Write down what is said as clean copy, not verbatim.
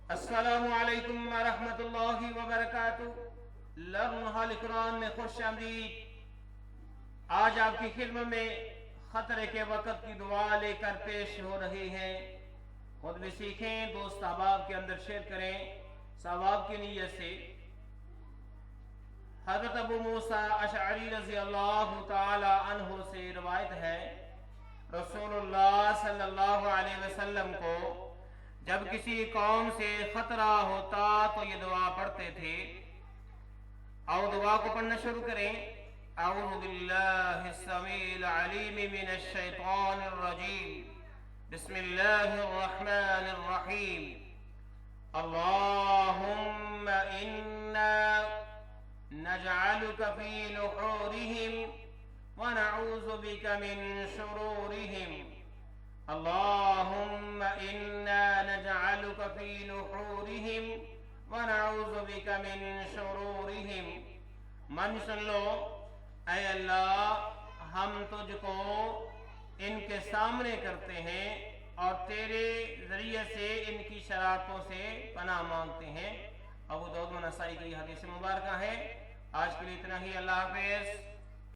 السلام علیکم ورحمۃ اللہ وبرکاتہ۔ لرن قرآن میں خوش آمدید۔ آج آپ کی خدمت میں خطرے کے وقت کی دعا لے کر پیش ہو رہے ہیں۔ خود بھی سیکھیں، دوست احباب کے اندر شیئر کریں ثواب کی نیت سے۔ حضرت ابو موسیٰ اشعری رضی اللہ تعالی عنہ سے روایت ہے، رسول اللہ صلی اللہ علیہ وسلم کو جب کسی قوم سے خطرہ ہوتا تو یہ دعا پڑھتے تھے۔ اور دعا کو پڑھنا شروع کریں۔ اعوذ باللہ السمیع العلیم من الشیطان الرجیم، بسم اللہ الرحمن الرحیم۔ اللہم انا نجعلک فی نحورہم ونعوذ بک من شرورہم۔ اللہم انا نجعلک فی نحورہم ونعوذ بک من شرورہم۔ من سن لو، اے اللہ ہم تجھ کو ان کے سامنے کرتے ہیں اور تیرے ذریعے سے ان کی شرارتوں سے پناہ مانگتے ہیں۔ ابو داؤد و نسائی کی یہ حدیث مبارکہ ہے۔ آج کے لیے اتنا ہی، اللہ حافظ۔